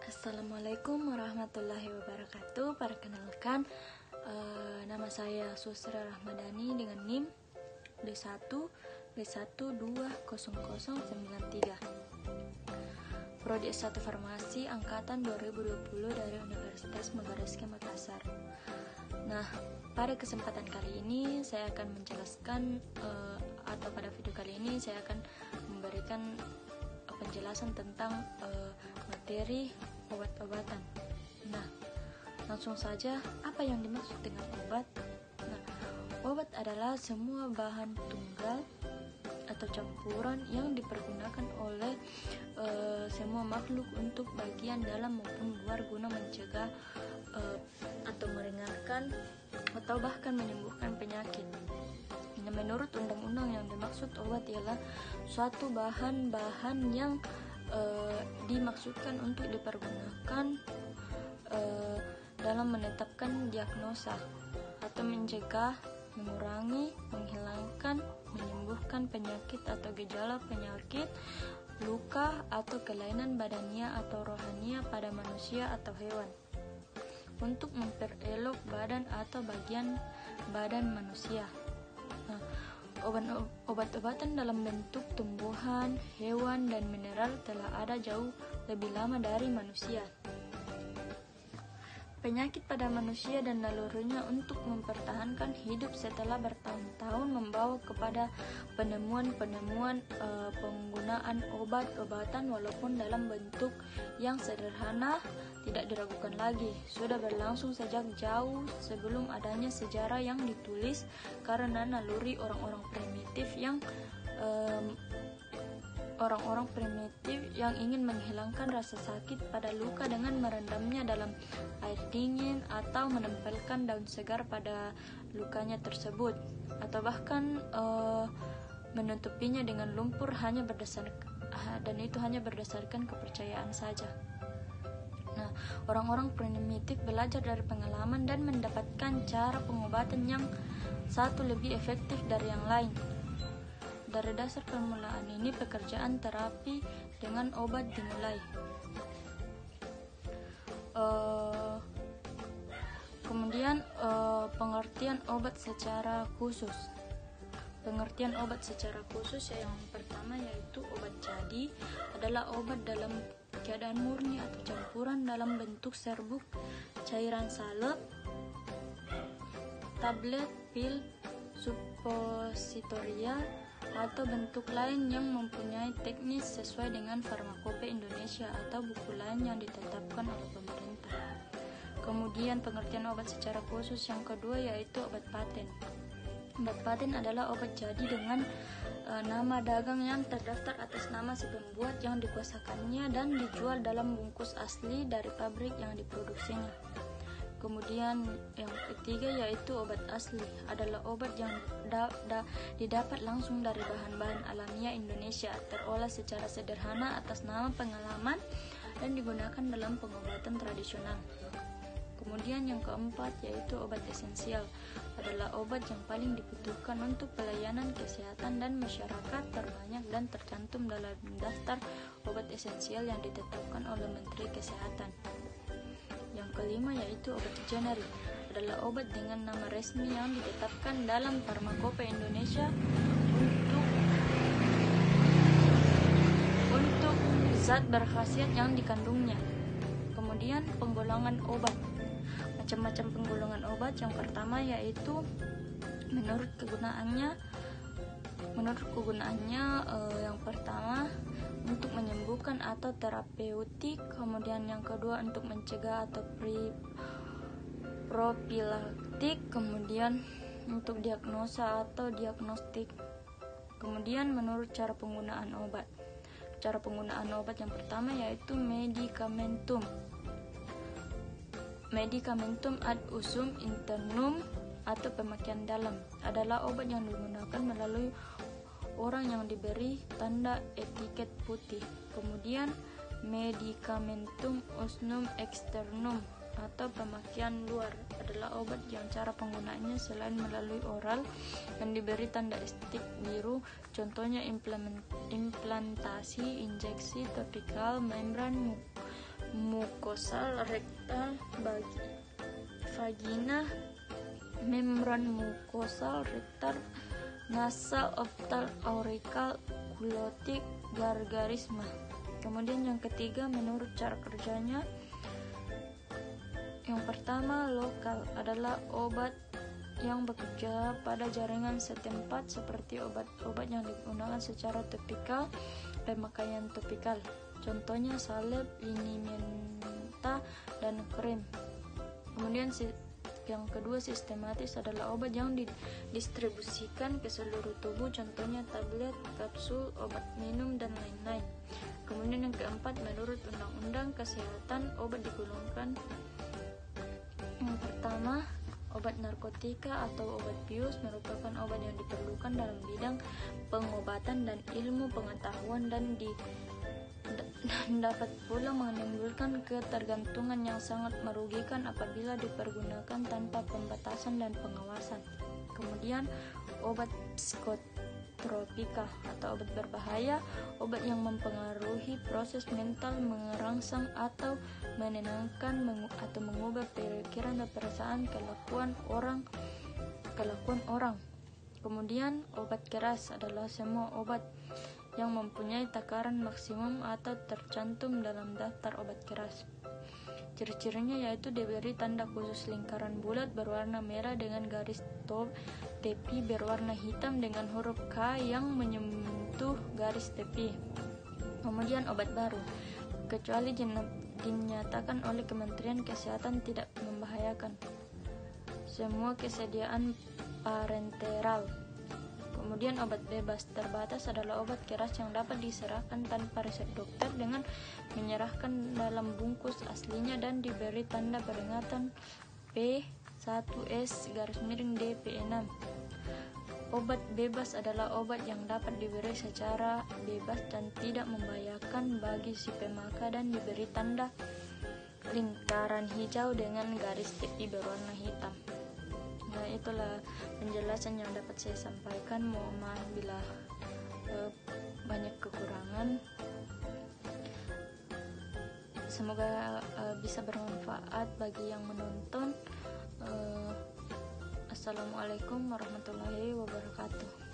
Assalamualaikum warahmatullahi wabarakatuh. Perkenalkan, nama saya Susra Rahmadani dengan NIM D1 D1200093. Prodi S1 Farmasi angkatan 2020 dari Universitas Megariske Makassar. Nah, pada kesempatan kali ini saya akan menjelaskan atau pada video kali ini saya akan memberikan penjelasan tentang materi obat-obatan. Nah, langsung saja, apa yang dimaksud dengan obat? Nah, obat adalah semua bahan tunggal atau campuran yang dipergunakan oleh semua makhluk untuk bagian dalam maupun luar guna mencegah atau meringankan atau bahkan menyembuhkan penyakit. Nah, menurut undang-undang yang dimaksud obat ialah suatu bahan-bahan yang dimaksudkan untuk dipergunakan dalam menetapkan diagnosa atau mencegah, mengurangi, menghilangkan, menyembuhkan penyakit atau gejala penyakit, luka atau kelainan badania atau rohania pada manusia atau hewan, untuk memperelok badan atau bagian badan manusia. Nah, obat-obatan dalam bentuk tumbuhan, hewan, dan mineral telah ada jauh lebih lama dari manusia. Penyakit pada manusia dan nalurinya untuk mempertahankan hidup setelah bertahun-tahun membawa kepada penemuan-penemuan penggunaan obat-obatan walaupun dalam bentuk yang sederhana tidak diragukan lagi. Sudah berlangsung sejak jauh sebelum adanya sejarah yang ditulis karena naluri orang-orang primitif yang ingin menghilangkan rasa sakit pada luka dengan merendamnya dalam air dingin atau menempelkan daun segar pada lukanya tersebut, atau bahkan menutupinya dengan lumpur dan itu hanya berdasarkan kepercayaan saja. Nah, orang-orang primitif belajar dari pengalaman dan mendapatkan cara pengobatan yang satu lebih efektif dari yang lain. Dari dasar permulaan ini, pekerjaan terapi dengan obat dimulai. Kemudian pengertian obat secara khusus. Pengertian obat secara khusus yang pertama yaitu obat jadi adalah obat dalam keadaan murni atau campuran dalam bentuk serbuk, cairan salep, tablet, pil, suppositoria, atau bentuk lain yang mempunyai teknis sesuai dengan Farmakope Indonesia atau buku lain yang ditetapkan oleh pemerintah. Kemudian pengertian obat secara khusus yang kedua yaitu obat paten. Obat paten adalah obat jadi dengan nama dagang yang terdaftar atas nama si pembuat yang dikuasakannya dan dijual dalam bungkus asli dari pabrik yang diproduksinya. Kemudian yang ketiga yaitu obat asli, adalah obat yang didapat langsung dari bahan-bahan alamiah Indonesia, terolah secara sederhana atas nama pengalaman dan digunakan dalam pengobatan tradisional. Kemudian yang keempat yaitu obat esensial, adalah obat yang paling dibutuhkan untuk pelayanan kesehatan dan masyarakat, terbanyak dan tercantum dalam daftar obat esensial yang ditetapkan oleh Menteri Kesehatan. Yang kelima yaitu obat generik, adalah obat dengan nama resmi yang ditetapkan dalam Farmakope Indonesia untuk zat berkhasiat yang dikandungnya. Kemudian penggolongan obat, macam-macam penggolongan obat. Yang pertama yaitu menurut kegunaannya yang pertama untuk menyembuhkan atau terapeutik, kemudian yang kedua untuk mencegah atau profilaktik, kemudian untuk diagnosa atau diagnostik. Kemudian menurut cara penggunaan obat. Cara penggunaan obat yang pertama yaitu medikamentum. Medikamentum ad usum internum atau pemakaian dalam, adalah obat yang digunakan melalui orang yang diberi tanda etiket putih. Kemudian medikamentum usnum externum atau pemakaian luar, adalah obat yang cara penggunaannya selain melalui oral dan diberi tanda estetik biru, contohnya implantasi, injeksi topikal, membran mukosal rektal vagina, membran mukosal rektal nasal optal aurikal glotik gargarisma. Kemudian yang ketiga, menurut cara kerjanya, yang pertama, lokal adalah obat yang bekerja pada jaringan setempat seperti obat-obat yang digunakan secara topikal, pemakaian topikal. Contohnya salep, linimenta, dan krim. Kemudian yang kedua, sistematis adalah obat yang didistribusikan ke seluruh tubuh, contohnya tablet, kapsul, obat minum, dan lain-lain. Kemudian yang keempat, menurut Undang-Undang Kesehatan, obat digolongkan yang pertama, obat narkotika atau obat bius merupakan obat yang diperlukan dalam bidang pengobatan dan ilmu pengetahuan dan dapat pula menimbulkan ketergantungan yang sangat merugikan apabila dipergunakan tanpa pembatasan dan pengawasan. Kemudian obat psikotropika atau obat berbahaya, obat yang mempengaruhi proses mental, merangsang atau menenangkan atau mengubah pikiran dan perasaan kelakuan orang. Kemudian obat keras adalah semua obat yang mempunyai takaran maksimum atau tercantum dalam daftar obat keras. Ciri-cirinya yaitu diberi tanda khusus lingkaran bulat berwarna merah dengan garis tepi berwarna hitam dengan huruf K yang menyentuh garis tepi. Kemudian obat baru, kecuali dinyatakan oleh Kementerian Kesehatan tidak membahayakan. Semua kesediaan parenteral. Kemudian obat bebas terbatas adalah obat keras yang dapat diserahkan tanpa resep dokter dengan menyerahkan dalam bungkus aslinya dan diberi tanda peringatan P1S_DP6. Obat bebas adalah obat yang dapat diberi secara bebas dan tidak membahayakan bagi si pemakai dan diberi tanda lingkaran hijau dengan garis tepi berwarna hitam. Nah, itulah penjelasan yang dapat saya sampaikan. Mohon maaf bila banyak kekurangan. Semoga bisa bermanfaat bagi yang menonton. Assalamualaikum warahmatullahi wabarakatuh.